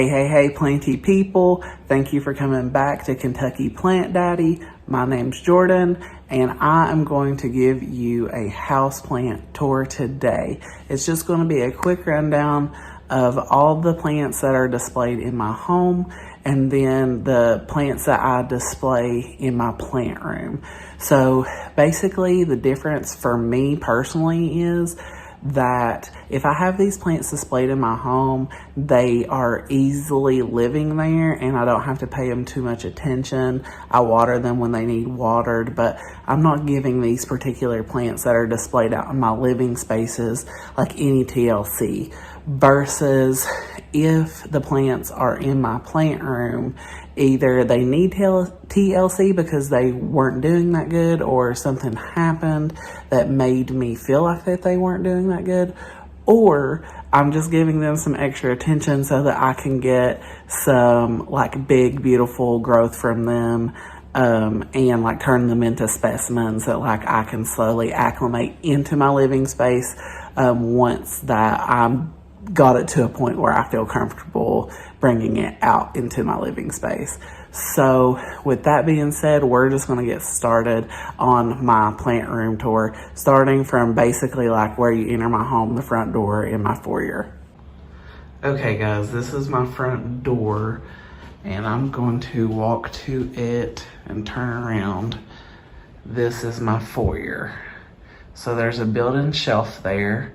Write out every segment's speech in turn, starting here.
Hey, planty people. Thank you for coming back to Kentucky Plant Daddy. My name's Jordan, and I am going to give you a houseplant tour today. It's just going to be a quick rundown of all the plants that are displayed in my home, and then the plants that I display in my plant room. So basically, the difference for me personally is that if I have these plants displayed in my home, they are easily living there and I don't have to pay them too much attention. I water them when they need watered, but I'm not giving these particular plants that are displayed out in my living spaces like any TLC. Versus if the plants are in my plant room, either they need TLC because they weren't doing that good, or something happened that made me feel like that they weren't doing that good, or I'm just giving them some extra attention so that I can get some like big beautiful growth from them, and like turn them into specimens that like I can slowly acclimate into my living space once that I'm got it to a point where I feel comfortable bringing it out into my living space. So with that being said, we're just going to get started on my plant room tour, starting from basically like where you enter my home, the front door in my foyer. Okay guys, this is my front door, and I'm going to walk to it and turn around. This is my foyer. So there's a built-in shelf there.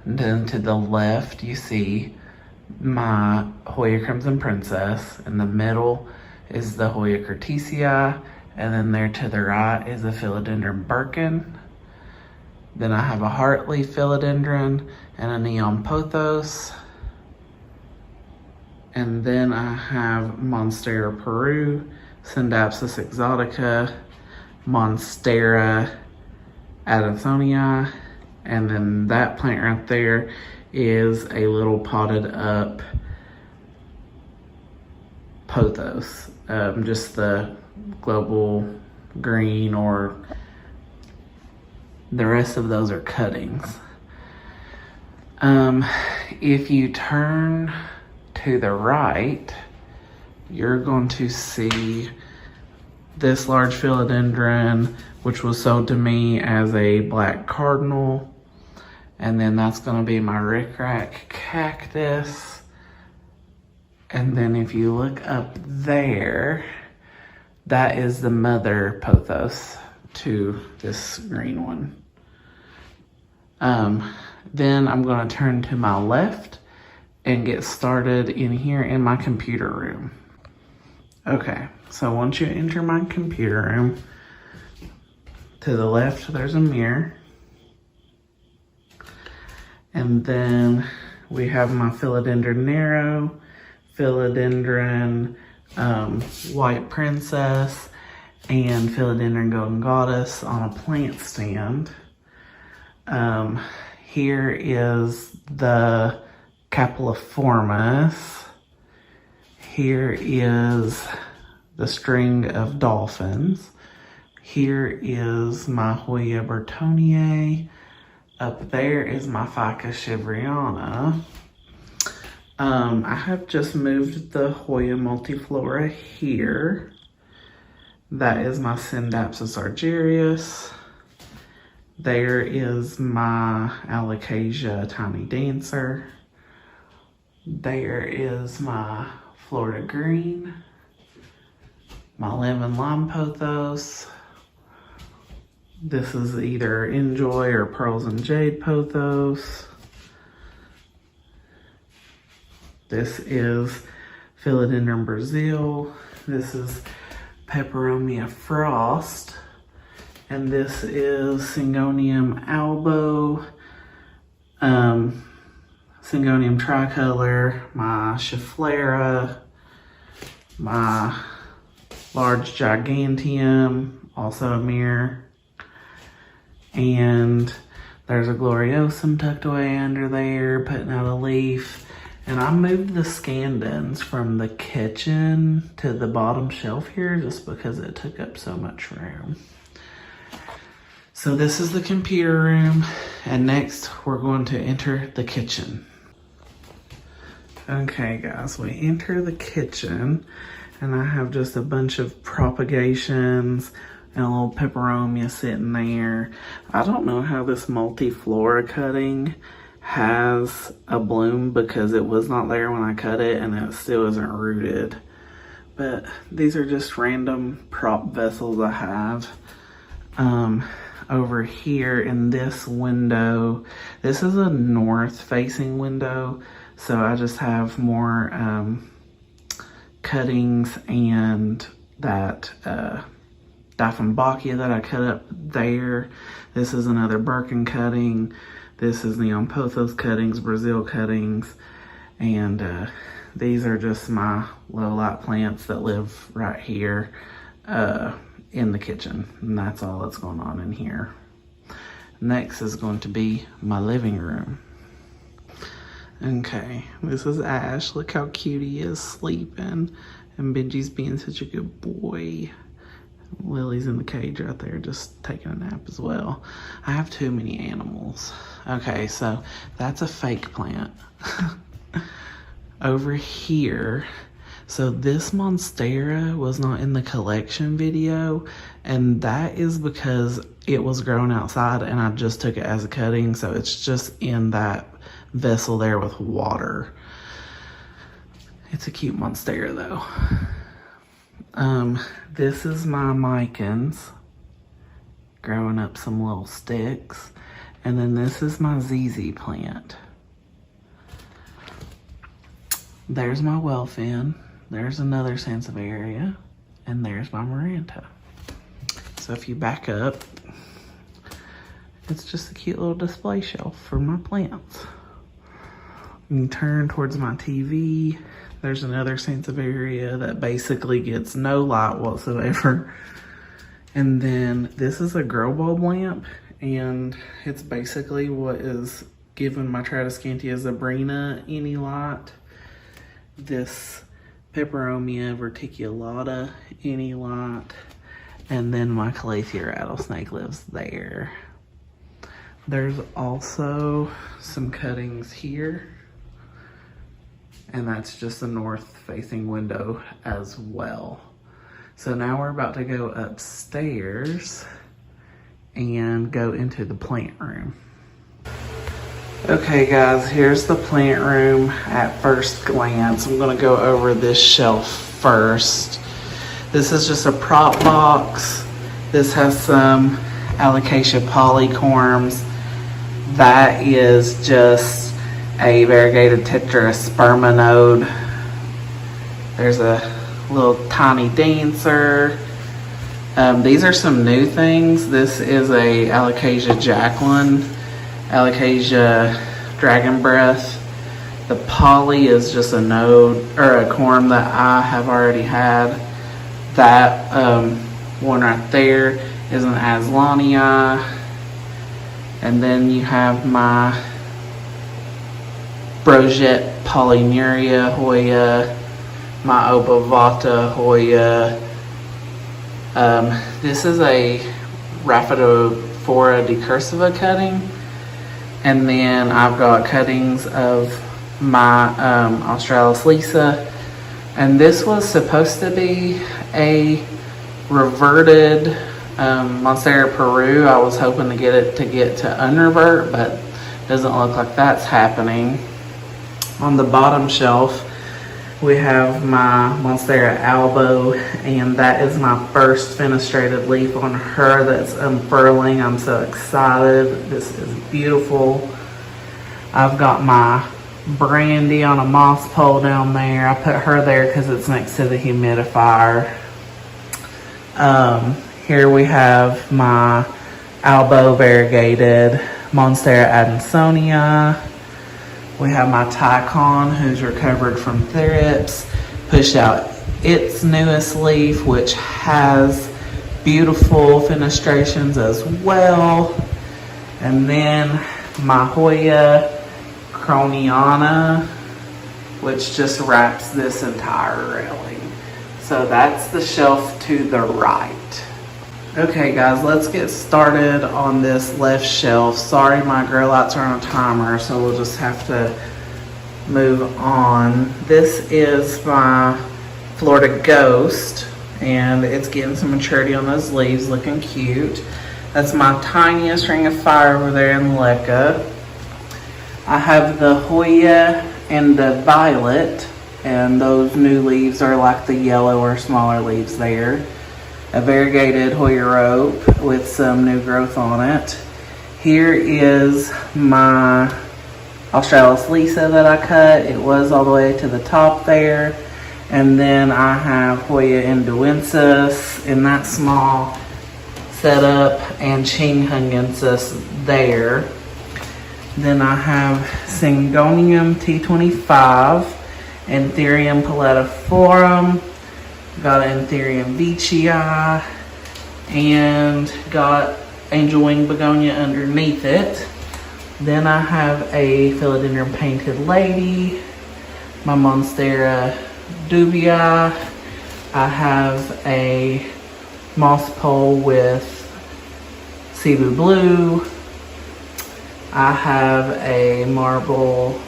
And then to the left, you see my Hoya Crimson Princess. In the middle is the Hoya Curtisii. And then there to the right is a Philodendron Birkin. Then I have a Heartleaf Philodendron and a Neon Pothos. And then I have Monstera Peru, Scindapsus Exotica, Monstera Adansonii. And then that plant right there is a little potted up pothos. Just the global green, or the rest of those are cuttings. If you turn to the right, you're going to see this large philodendron, which was sold to me as a black cardinal. And then that's going to be my rickrack cactus. And then if you look up there, that is the mother pothos to this green one. Then I'm going to turn to my left and get started in here in my computer room. Okay, so once you enter my computer room, to the left there's a mirror. And then we have my Philodendron Narrow, Philodendron White Princess, and Philodendron Golden Goddess on a plant stand. Here is the Capilliformis. Here is the string of dolphins. Here is my Hoya Bertoniae. Up there is my Ficus shiveriana. I have just moved the Hoya multiflora here. That is my Scindapsus argyrius. There is my Alocasia tiny dancer. There is my Florida green, my lemon lime pothos. This is either Enjoy or Pearls and Jade pothos. This is Philodendron Brazil. This is Peperomia Frost. And this is Syngonium albo, Syngonium tricolor, my Schefflera, my large Gigantium, also a mirror. And there's a Gloriosum tucked away under there, putting out a leaf. And I moved the scandens from the kitchen to the bottom shelf here just because it took up so much room. So this is the computer room, and next we're going to enter the kitchen. Okay guys, we enter the kitchen and I have just a bunch of propagations and a little peperomia sitting there. I don't know how this multiflora cutting has a bloom because it was not there when I cut it and it still isn't rooted. But these are just random prop vessels I have. Over here in this window, this is a north facing window, so I just have more cuttings and that Dieffenbachia that I cut up there. This is another Birkin cutting. This is Neon Pothos cuttings, Brazil cuttings, and these are just my low light plants that live right here in the kitchen, and that's all that's going on in here. Next is going to be my living room. Okay, this is Ash. Look how cute he is sleeping, and Benji's being such a good boy. Lily's in the cage right there just taking a nap as well. I have too many animals. Okay, so that's a fake plant. Over here, so this Monstera was not in the collection video, and that is because it was grown outside and I just took it as a cutting, so it's just in that vessel there with water. It's a cute Monstera though. This is my Micans growing up some little sticks, and then this is my ZZ plant. There's my Wellfin. There's another Sansevieria, and there's my Maranta. So if you back up, it's just a cute little display shelf for my plants. You turn towards my TV. There's another Sansevieria that basically gets no light whatsoever. And then this is a grow bulb lamp, and it's basically what is giving my Tradescantia zebrina any light. This Peperomia verticulata any light, and then my Calathea rattlesnake lives there. There's also some cuttings here, and that's just a north facing window as well. So now we're about to go upstairs and go into the plant room. Okay guys, here's the plant room at first glance. I'm gonna go over this shelf first. This is just a prop box. This has some Alocasia polycorms. That is just a variegated tetrasperma node. There's a little tiny dancer. These are some new things. This is a Alocasia Jacqueline, Alocasia Dragon Breath. The poly is just a node or a corm that I have already had. That one right there is an Aslania. And then you have my Brogette Polynuria Hoya, my Obovata Hoya. This is a Rhaphidophora decursiva cutting. And then I've got cuttings of my Australis Lisa. And this was supposed to be a reverted Monstera Peru. I was hoping to get it to unrevert, but doesn't look like that's happening. On the bottom shelf, we have my Monstera Albo, and that is my first fenestrated leaf on her that's unfurling. I'm so excited. This is beautiful. I've got my Brandy on a moss pole down there. I put her there because it's next to the humidifier. Here we have my Albo variegated Monstera Adansonia. We have my Tycon, who's recovered from thrips, pushed out its newest leaf, which has beautiful fenestrations as well. And then my Hoya Croniana, which just wraps this entire railing. So that's the shelf to the right. Okay guys, let's get started on this left shelf. Sorry, my grow lights are on a timer, so we'll just have to move on. This is my Florida Ghost, and it's getting some maturity on those leaves, looking cute. That's my tiniest ring of fire over there in Leca. I have the Hoya and the Violet, and those new leaves are like the yellow or smaller leaves there. A variegated Hoya rope with some new growth on it. Here is my Australis Lisa that I cut. It was all the way to the top there. And then I have Hoya Induensis in that small setup and Qinghungensis there. Then I have Syngonium T25, Anthurium palletiforum, got Anthurium veitchii, and got angel wing begonia underneath it. Then I have a philodendron painted lady, my Monstera dubia. I have a moss pole with Cebu blue. I have a marble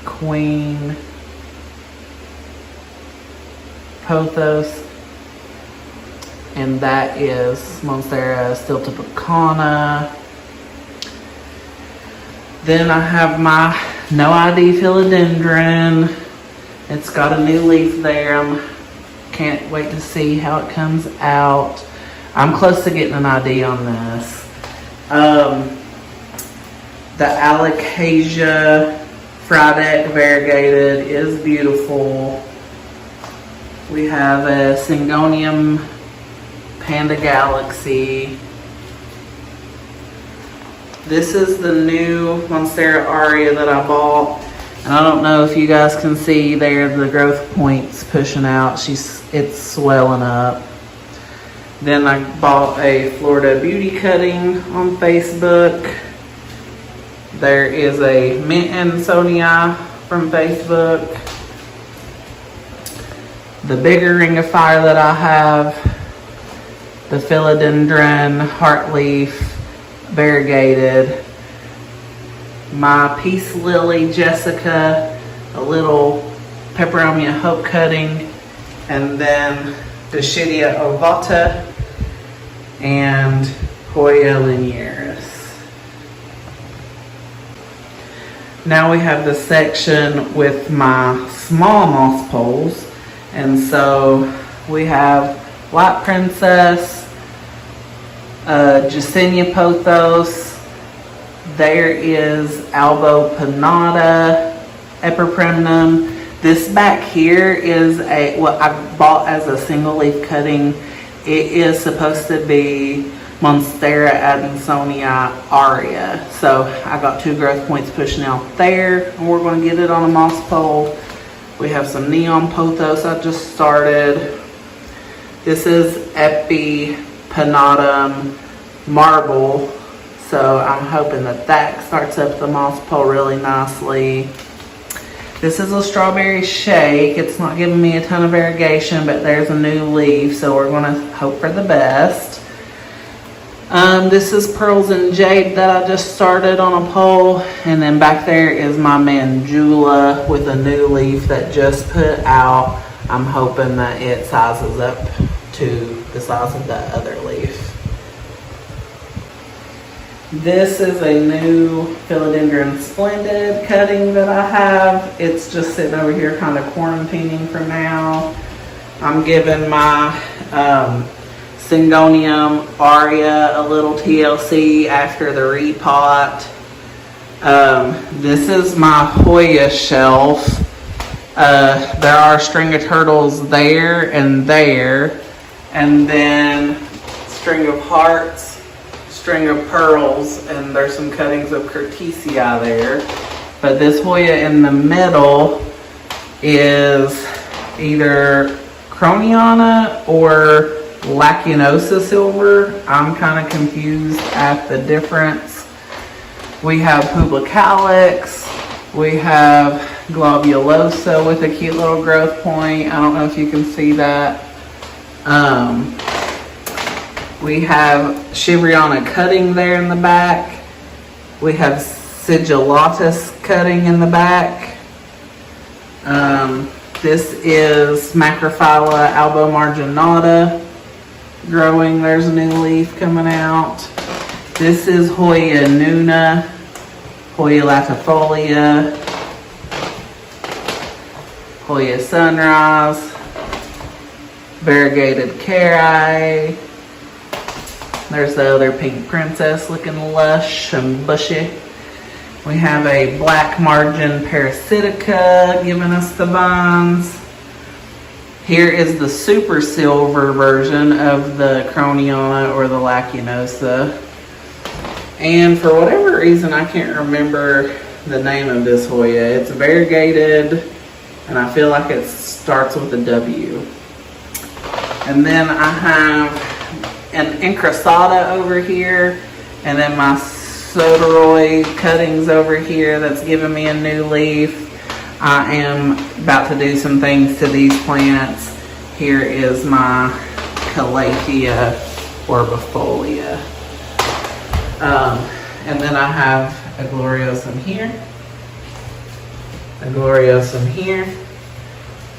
queen pothos, and that is Monstera stiltopicana. Then I have my no ID philodendron. It's got a new leaf there. Can't wait to see how it comes out. I'm close to getting an ID on this. The Alocasia Frydek variegated is beautiful. We have a Syngonium Panda Galaxy. This is the new Monstera Aria that I bought. And I don't know if you guys can see there the growth points pushing out. It's swelling up. Then I bought a Florida Beauty cutting on Facebook. There is a Mint Ansonia from Facebook. The bigger ring of fire that I have, the philodendron heartleaf variegated. My Peace Lily Jessica, a little Peperomia Hope cutting, and then Dischidia ovata and Hoya linearis. Now we have the section with my small moss poles, and so we have White Princess, Jacinia pothos. There is Albo pinnata, Epipremnum. This back here is what I bought as a single leaf cutting. It is supposed to be Monstera Adansonia Aria. So I got 2 growth points pushing out there, and we're going to get it on a moss pole. We have some neon pothos I just started. This is Epipinnatum marble. So I'm hoping that starts up the moss pole really nicely. This is a strawberry shake. It's not giving me a ton of variegation, but there's a new leaf, so we're gonna hope for the best. This is Pearls and Jade that I just started on a pole, and then back there is my Manjula with a new leaf that just put out. I'm hoping that it sizes up to the size of that other leaf. This is a new Philodendron Splendid cutting that I have. It's just sitting over here kind of quarantining for now. I'm giving my Syngonium Aria a little TLC after the repot. This is my Hoya shelf. There are string of turtles there, and then string of hearts, string of pearls, and there's some cuttings of Curtisia there. But this Hoya in the middle is either Croniana or Lacinosa silver. I'm kind of confused at the difference. We have Publicalyx. We have Globulosa with a cute little growth point. I don't know if you can see that. We have Shivriana cutting there in the back. We have sigillatus cutting in the back. This is Macrophylla albomarginata growing. There's a new leaf coming out. This is Hoya nuna, Hoya latifolia, Hoya sunrise, variegated cari. There's the other pink princess looking lush and bushy. We have a black margin parasitica giving us the vines. Here is the super silver version of the Croniana or the Lacunosa. And for whatever reason, I can't remember the name of this Hoya. It's variegated, and I feel like it starts with a W. And then I have an Incrusata over here, and then my Soderoy cuttings over here that's giving me a new leaf. I am about to do some things to these plants. Here is my Calathea orbifolia. And then I have a Gloriosum here, a Gloriosum here,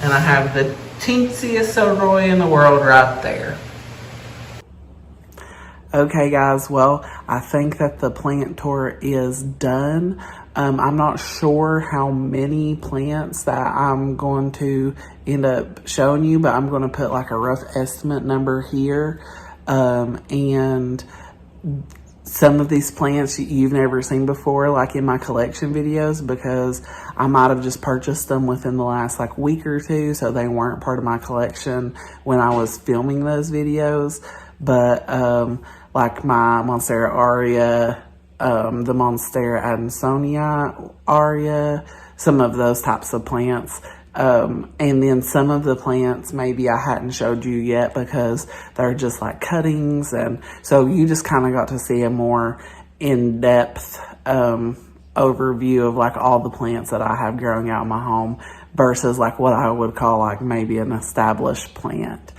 and I have the teensiest Soderoy in the world right there. Okay guys, well, I think that the plant tour is done. I'm not sure how many plants that I'm going to end up showing you, but I'm going to put like a rough estimate number here. And some of these plants you've never seen before, like in my collection videos, because I might have just purchased them within the last like week or two, so they weren't part of my collection when I was filming those videos. But like my Monstera aurea, the Monstera adansonii aurea, some of those types of plants. And then some of the plants maybe I hadn't showed you yet because they're just like cuttings, and so you just kind of got to see a more in-depth overview of like all the plants that I have growing out in my home versus like what I would call like maybe an established plant.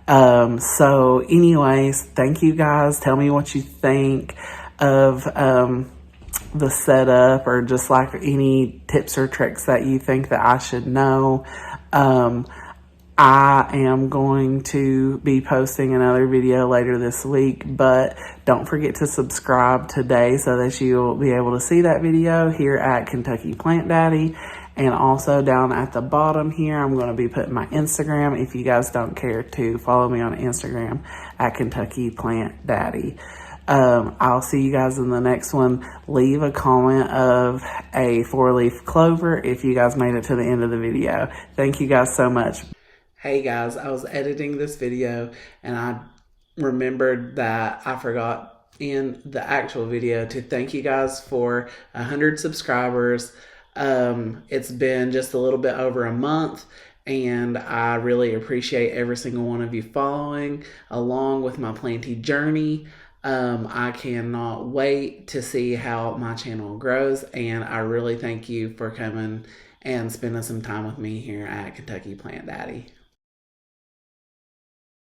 So anyways, thank you guys. Tell me what you think of the setup, or just like any tips or tricks that you think that I should know. I am going to be posting another video later this week, but don't forget to subscribe today so that you'll be able to see that video here at Kentucky Plant Daddy. And also down at the bottom here, I'm going to be putting my Instagram if you guys don't care to follow me on Instagram at Kentucky Plant Daddy. I'll see you guys in the next one. Leave a comment of a 4-leaf clover if you guys made it to the end of the video. Thank you guys so much. Hey guys, I was editing this video and I remembered that I forgot in the actual video to thank you guys for 100 subscribers. It's been just a little bit over a month, and I really appreciate every single one of you following along with my planting journey. I cannot wait to see how my channel grows, and I really thank you for coming and spending some time with me here at Kentucky Plant Daddy.